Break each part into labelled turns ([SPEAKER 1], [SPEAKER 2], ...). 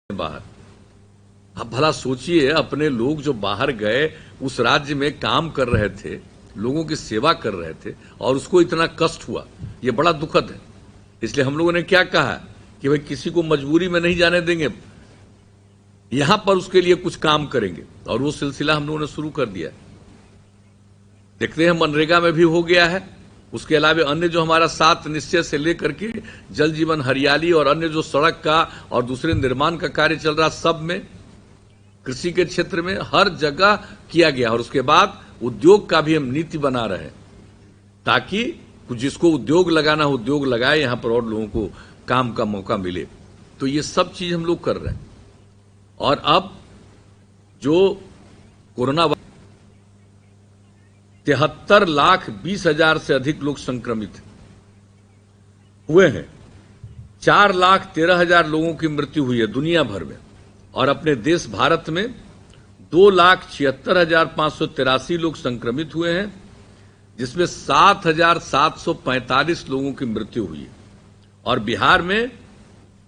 [SPEAKER 1] बाहर। आप भला सोचिए, अपने लोग जो बाहर गए उस राज्य में काम कर रहे थे, लोगों की सेवा कर रहे थे और उसको इतना कष्ट हुआ, ये बड़ा दुखद है। इसलिए हम लोगों ने क्या कहा कि भाई किसी को मजबूरी में नहीं जाने देंगे, यहां पर उसके लिए कुछ काम करेंगे और वो सिलसिला हम लोगों ने शुरू कर दिया। देखते हैं मनरेगा में भी हो गया है। उसके अलावा अन्य जो हमारा 7 निश्चय से लेकर के जल जीवन हरियाली और अन्य जो सड़क का और दूसरे निर्माण का कार्य चल रहा, सब में, कृषि के क्षेत्र में, हर जगह किया गया। और उसके बाद उद्योग का भी हम नीति बना रहे हैं ताकि जिसको उद्योग लगाना उद्योग लगाए, यहां पर और लोगों को काम का मौका मिले। तो ये सब चीज हम लोग कर रहे हैं। और अब जो कोरोना 73,20,000 से अधिक लोग संक्रमित हुए हैं। 4,13,000 लोगों की मृत्यु हुई है दुनिया भर में। और अपने देश भारत में 2,76,583 लोग संक्रमित हुए हैं, जिसमें 7,745 लोगों की मृत्यु हुई है। और बिहार में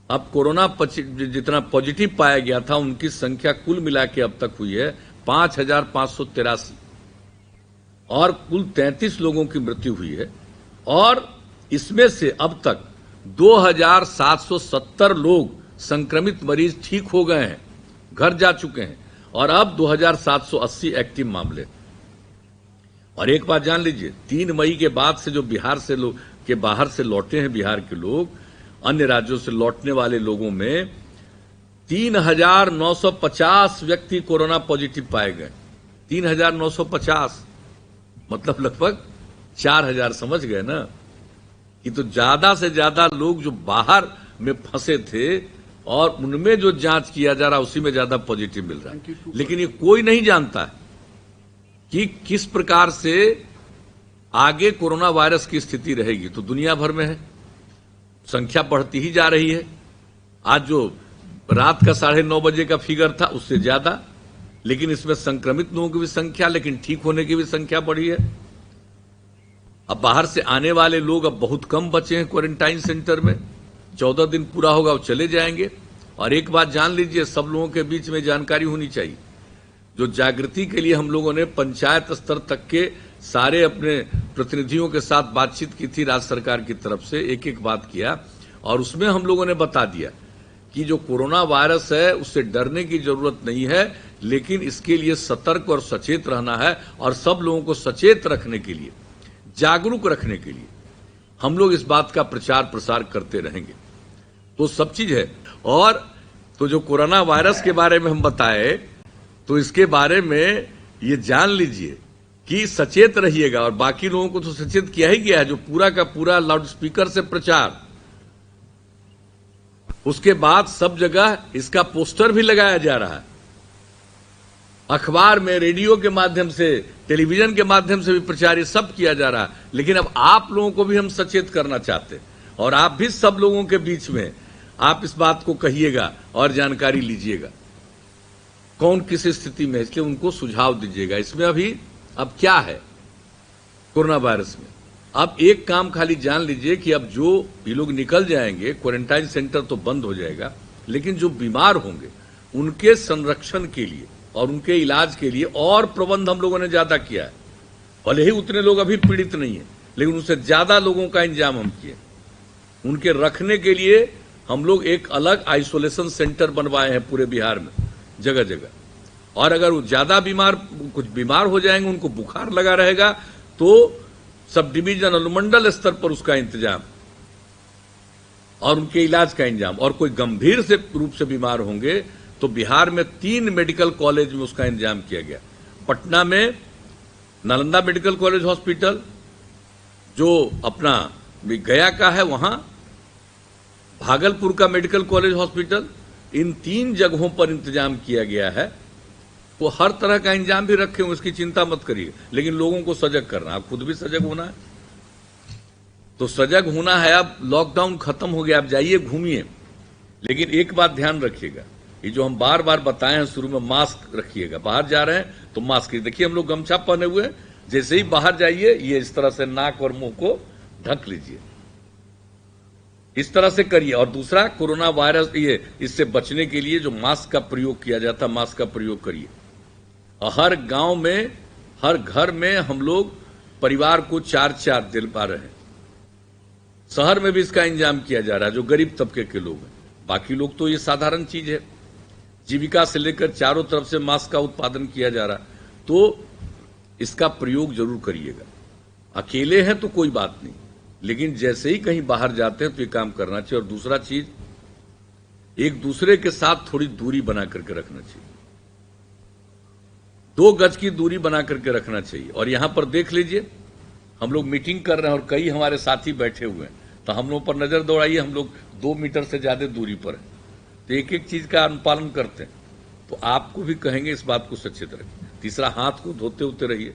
[SPEAKER 1] अब कोरोना जितना पॉजिटिव पाया गया था, उनकी संख्या कुल मिला के अब तक हुई है 5,583 और कुल 33 लोगों की मृत्यु हुई है। और इसमें से अब तक 2,770 लोग संक्रमित मरीज ठीक हो गए हैं, घर जा चुके हैं। और अब 2,780 एक्टिव मामले। और एक बात जान लीजिए, 3 मई के बाद से जो बिहार से लोग के बाहर से लौटे हैं, बिहार के लोग, अन्य राज्यों से लौटने वाले लोगों में 3,950 व्यक्ति कोरोना पॉजिटिव पाए गए। 3,950 मतलब लगभग 4,000। समझ गए ना कि तो ज्यादा से ज्यादा लोग जो बाहर में फंसे थे और उनमें जो जांच किया जा रहा, उसी में ज्यादा पॉजिटिव मिल रहा है। लेकिन ये कोई नहीं जानता है कि किस प्रकार से आगे कोरोना वायरस की स्थिति रहेगी। तो दुनिया भर में है, संख्या बढ़ती ही जा रही है। आज जो रात का 9:30 बजे का फिगर था, उससे ज्यादा। लेकिन इसमें संक्रमित लोगों की भी संख्या, लेकिन ठीक होने की भी संख्या बढ़ी है। अब बाहर से आने वाले लोग अब बहुत कम बचे हैं क्वारंटाइन सेंटर में। 14 दिन पूरा होगा, वो चले जाएंगे। और एक बात जान लीजिए, सब लोगों के बीच में जानकारी होनी चाहिए। जो जागृति के लिए हम लोगों ने पंचायत स्तर तक के सारे अपने प्रतिनिधियों के साथ बातचीत की थी, राज्य सरकार की तरफ से एक एक बात किया। और उसमें हम लोगों ने बता दिया कि जो कोरोना वायरस है उससे डरने की जरूरत नहीं है, लेकिन इसके लिए सतर्क और सचेत रहना है। और सब लोगों को सचेत रखने के लिए, जागरूक रखने के लिए हम लोग इस बात का प्रचार प्रसार करते रहेंगे। तो सब चीज है। और तो जो कोरोना वायरस के बारे में हम बताए, तो इसके बारे में ये जान लीजिए कि सचेत रहिएगा। और बाकी लोगों को तो सचेत किया ही गया है, जो पूरा का पूरा लाउड स्पीकर से प्रचार। उसके बाद सब जगह इसका पोस्टर भी लगाया जा रहा है, अखबार में, रेडियो के माध्यम से, टेलीविजन के माध्यम से भी प्रचार, ये सब किया जा रहा है। लेकिन अब आप लोगों को भी हम सचेत करना चाहते हैं। और आप भी सब लोगों के बीच में आप इस बात को कहिएगा और जानकारी लीजिएगा कौन किस स्थिति में है, इसलिए उनको सुझाव दीजिएगा। इसमें अभी अब क्या है कोरोना वायरस में, अब एक काम खाली जान लीजिए कि अब जो ये लोग निकल जाएंगे, क्वारंटाइन सेंटर तो बंद हो जाएगा, लेकिन जो बीमार होंगे उनके संरक्षण के लिए और उनके इलाज के लिए और प्रबंध हम लोगों ने ज्यादा किया है। भले ही उतने लोग अभी पीड़ित नहीं है, लेकिन उससे ज्यादा लोगों का इंतजाम हम किए। उनके रखने के लिए हम लोग एक अलग आइसोलेशन सेंटर बनवाए हैं पूरे बिहार में, जगह जगह। और अगर वो ज्यादा कुछ बीमार हो जाएंगे, उनको बुखार लगा रहेगा, तो सब डिवीजन अनुमंडल स्तर पर उसका इंतजाम और उनके इलाज का इंतजाम। और कोई गंभीर से रूप से बीमार होंगे तो बिहार में 3 मेडिकल कॉलेज में उसका इंतजाम किया गया। पटना में नालंदा मेडिकल कॉलेज हॉस्पिटल, जो अपना गया का है वहां, भागलपुर का मेडिकल कॉलेज हॉस्पिटल, इन 3 जगहों पर इंतजाम किया गया है। वो हर तरह का इंतजाम भी रखे हुए, उसकी चिंता मत करिए। लेकिन लोगों को सजग करना, आप खुद भी सजग होना है। तो सजग होना है। अब लॉकडाउन खत्म हो गया, अब जाइए घूमिए। लेकिन एक बात ध्यान रखिएगा, ये जो हम बार बार बताए हैं शुरू में, मास्क रखिएगा। बाहर जा रहे हैं तो मास्क, देखिए हम लोग गमछा पहने हुए हैं, जैसे ही बाहर जाइए ये इस तरह से नाक और मुंह को ढक लीजिए। इस तरह से करिए। और दूसरा, कोरोना वायरस ये इससे बचने के लिए जो मास्क का प्रयोग किया जाता है, मास्क का प्रयोग करिए। और हर गांव में, हर घर में हम लोग परिवार को 4-4 दिलवा रहे हैं। शहर में भी इसका इंतजाम किया जा रहा है, जो गरीब तबके के लोग हैं। बाकी लोग तो ये साधारण चीज है, जीविका से लेकर चारों तरफ से मास्क का उत्पादन किया जा रहा है। तो इसका प्रयोग जरूर करिएगा। अकेले हैं तो कोई बात नहीं, लेकिन जैसे ही कहीं बाहर जाते हैं तो ये काम करना चाहिए। और दूसरा चीज, एक दूसरे के साथ थोड़ी दूरी बना करके रखना चाहिए। 2 गज की दूरी बना करके रखना चाहिए। और यहां पर देख लीजिए, हम लोग मीटिंग कर रहे हैं और कई हमारे साथी बैठे हुए हैं, तो हम लोग पर नजर दौड़ाइए, हम लोग 2 मीटर से ज्यादा दूरी पर है, तो एक एक चीज का अनुपालन करते हैं। तो आपको भी कहेंगे इस बात को सचेत रखिए। तीसरा, हाथ को धोते होते रहिए।